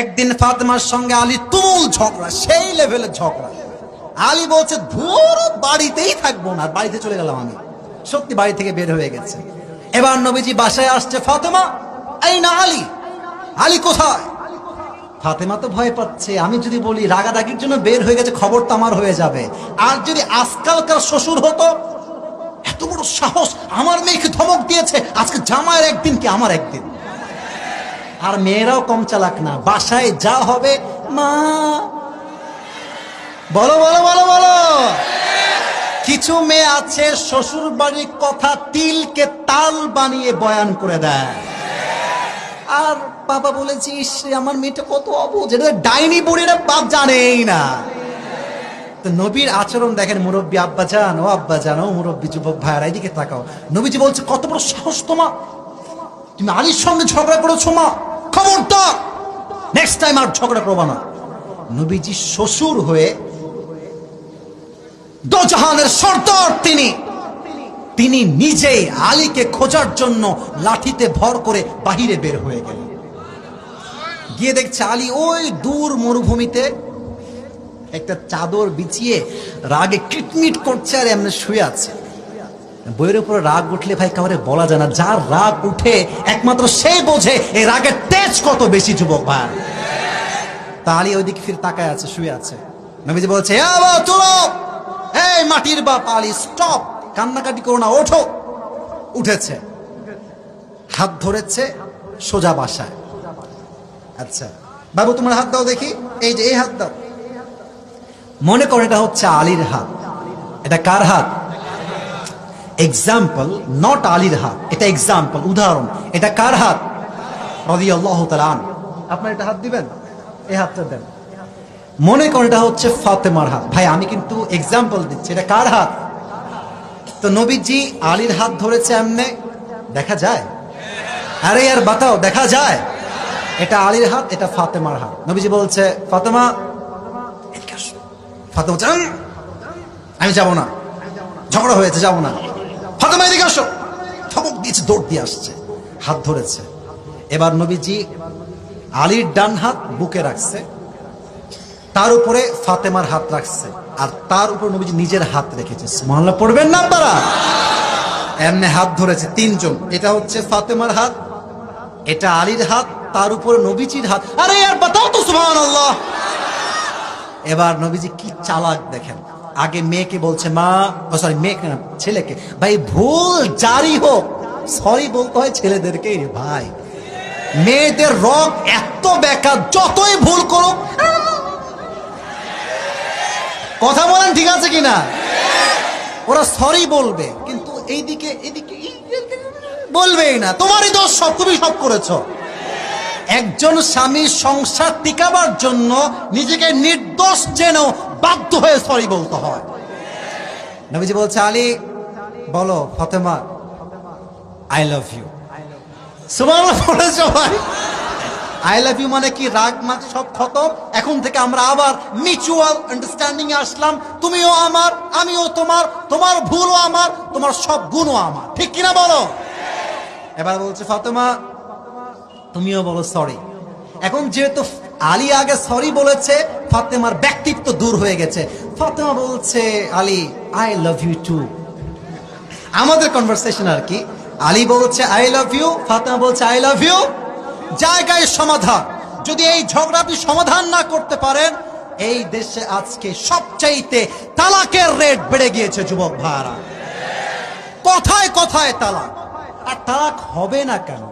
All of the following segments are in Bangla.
একদিন ফাতেমার সঙ্গে আলী তুমুল ঝগড়া, সেই লেভেলের ঝগড়া। আলী বলছে ধুর বাড়িতেই থাকবো না, বাড়িতে চলে গেলাম আমি। সত্যি বাড়ি থেকে বের হয়ে গেছে। এবার নবীজি বাসায় আসছে, ফাতেমা এই না আলী, আলী কোথায়? ফাতেমা তো ভয় পাচ্ছে, আমি যদি বলি রাগারাগির জন্য বের হয়ে গেছে খবর তো আমার হয়ে যাবে। আর যদি আজকালকার শ্বশুর হতো, এত বড় সাহস, আমার মেয়েকে ধমক দিয়েছে, আজকে জামাইয়ের একদিন কি আমার একদিন। আর মেয়েরাও কম চালাক না, বাসায় যা হবে মা বলো বলো বলো বলো। কিছু মেয়ে আছে শ্বশুর বাড়ির কথা তিলকে তাল বানিয়ে বয়ান করে দেয়। আর বাবা বলেছিস আমার মেয়েটা কত অবুঝ, এটা ডাইনি বুড়িরা বাপ জানেই না। তো নবীর আচরণ দেখেন, মুরব্বী আব্বা জান, ও আব্বা জান, ও মুরব্বী যুবক ভাইয়ারা এদিকে তাকাও। নবীজি বলছে কত বড় সাহস তোমার, তুমি আলীর সঙ্গে ঝগড়া করেছো মা, খবরদার নেক্সট টাইম আর ঝগড়া করবা না। নবীজি শ্বশুর হয়ে দোজাহানের সর্দার তিনি নিজেই আলীকে খোঁজার জন্য লাঠিতে ভর করে বাহিরে বের হয়ে গেলেন। গিয়ে দেখছে আলী ওই দূর মরুভূমিতে একটা চাদর বিছিয়ে রাগে কিটমিট করছে আর এমনি শুয়ে আছে। বইয়ের উপরে রাগ উঠলে ভাই কাউরে বলা যায় না, যার রাগ উঠে একমাত্র সেই বোঝে এই রাগের তেজ কত বেশি যুবক ভাই। তা আলী ওইদিকে ফিরে তাকায় আছে, শুয়ে আছে। নবীজি বলছে এই মাটির বাপ আলী, স্টপ, কান্নাকাটি করো না, ওঠো। উঠেছে, হাত ধরেছে, সোজা বাসায়। আচ্ছা বাবু তোমার হাত দাও দেখি, এই যে এই হাত দাও। মনে করো এটা হচ্ছে আলীর হাত। এটা কার হাত? এক্সাম্পল, নট আলীর হাত, এটা এক্সাম্পল, উদাহরণ। এটা কার হাত? রাদিয়াল্লাহু তাআলা আনহু। আপনার এটা হাত দিবেন, এই হাতটা দেন। মনে করেন এটা হচ্ছে ফাতেমার হাত। ভাই আমি কিন্তু এক্সাম্পল দিচ্ছি, এটা কার হাত? তো নবীজি আলীর হাত ধরেছে এমনে, দেখা যায়? আরে আর বাতাও, দেখা যায়? এটা আলীর হাত, এটা ফাতেমার হাত। নবীজি বলছে ফাতেমা এদিকে আসো। ফাতেমা আমি যাব না, ঝগড়া হয়েছে, যাব না। ফাতেমা এদিকে আসো, ধমক দিয়েছে, দৌড় দিয়ে আসছে, হাত ধরেছে। এবার নবীজি আলীর ডান হাত বুকে রাখছে, তার উপরে ফাতেমার হাত রাখছে, আর তার উপর নবীজি নিজের হাত রেখেছে। সুবহানাল্লাহ পড়বেন না আপনারা? এমনি হাত ধরেছে তিনজন। এটা হচ্ছে ফাতেমার হাত, এটা আলীর হাত, তার উপরে নবীজির হাত। আরে আর বাতাও তো সুবহানাল্লাহ। এবার নবীজি কি চালাক দেখেন, আগে মেয়েকে বলছে মা, সরি মেয়েকে না, ছেলেকে, ভাই ভুল জারি হোক সরি বলতে হয় ছেলেদেরকে রে ভাই। মেয়েদের রগ এত বেকার, যতই ভুল করো কথা বলেন ঠিক আছে কিনা, ওরা সরি বলবে, কিন্তু এইদিকে এদিকে বলবেই না। তোমারই দোষ সব, তুমি সব করেছো। একজন স্বামী সংসার টিকাবার জন্য নিজেকে নির্দোষ যেন বাধ্য হয়ে সরি বলতে হয়। নবীজি বলছে আলী বলো ফাতেমা আই লাভ ইউ। সুবহানাল্লাহ বলেছো ভাই। আই লাভ ইউ মানে কি? রাগ মাগ সব খতম, এখন থেকে আমরা আবার মিউচুয়াল আন্ডারস্ট্যান্ডিং এ আসলাম। তুমিও আমার, আমিও তোমার, তোমার ভুলও আমার, তোমার সব গুণও আমার, ঠিক কিনা বলো? এবার বলছে ফাতেমা তুমিও বলো সরি। এখন যেহেতু আলী আগে সরি বলেছে, ফাতেমার ব্যক্তিত্ব দূর হয়ে গেছে। ফাতেমা বলছে Ali I love you too. আমাদের কনভারসেশন আর কি। আলী বলছে আই লাভ ইউ, ফাতেমা বলছে আই লাভ ইউ। জায়গায় সমাধান। যদি এই ঝগড়া আপনি সমাধান না করতে পারেন, এই দেশে আজকে সবচাইতে তালাকের রেট বেড়ে গিয়েছে যুবক ভাইরা। কথায় কথায় তালাক। আর তালাক হবে না কেন?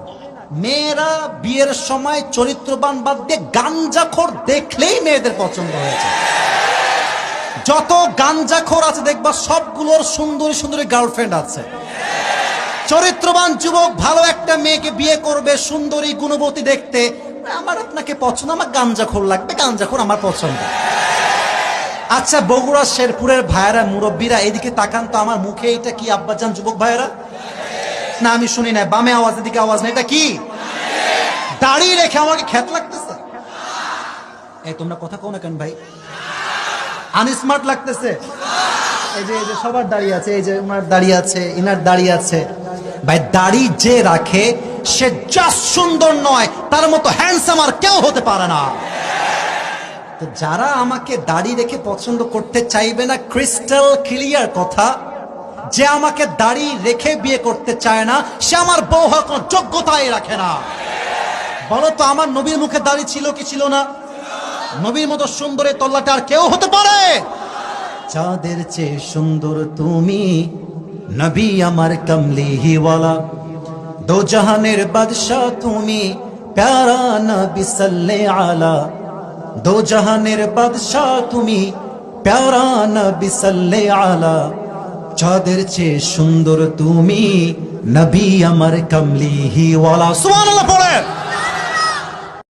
মেয়েরা বিয়ের সময় চরিত্রবান বাদ দিয়ে গাঞ্জাখোর দেখলেই মেয়েদের পছন্দ হয়েছে। যত গাঞ্জাখোর আছে দেখবা সবগুলোর সুন্দরী সুন্দরী গার্লফ্রেন্ড আছে। চরিত্রবান যুবক ভালো একটা মেয়েকে বিয়ে করবে, সুন্দরী গুণবতী দেখতে, আমার আপনাকে পছন্দ, আমার গাঞ্জাখোর লাগবে, গাঞ্জাখোর আমার পছন্দ। আচ্ছা বগুড়া শেরপুরের ভাইয়েরা, মুরব্বীরা এদিকে তাকান তো, আমার মুখে এটা কি আব্বাজান যুবক ভাইয়েরা? না আমি শুনি না, বামে আওয়াজ, এদিকে আওয়াজ না, এটা কি? দাঁড়িয়ে রেখে আমাকে খ্যাত লাগতেছে। এই তোমরা কথা কও না কেন ভাই? আনস্মার্ট লাগতেছে? এই যে সবার দাঁড়িয়ে আছে, এই যে ওনার দাঁড়িয়ে আছে, ইনার দাঁড়িয়ে আছে। ভাই দাড়ি যে রাখে সে জাস্ট সুন্দর নয়, তার মতো হ্যান্ডসাম আর কেউ হতে পারে না। তো যারা আমাকে দাড়ি রেখে পছন্দ করতে চাইবে না, ক্রিস্টাল ক্লিয়ার কথা, যে আমাকে দাড়ি রেখে বিয়ে করতে চায় না সে আমার বউ হওয়ার কোনো যোগ্যতাই রাখে না। বলো তো, আমার নবীর মুখে দাড়ি ছিল কি ছিল না? নবীর মতো সুন্দর এই তল্লাটা আর কেউ হতে পারে? চাঁদের চেয়ে সুন্দর তুমি, নবী আমার কমলিওয়ালা, দো জাহানের বাদশাহ তুমি, প্যারা নবী সাল্লে আলা, দো জাহানের বাদশাহ তুমি, প্যারা নবী সাল্লে আলা, চাঁদের চেয়ে সুন্দর তুমি, নবী আমার কমলিওয়ালা। সুবহানাল্লাহ পড়ে।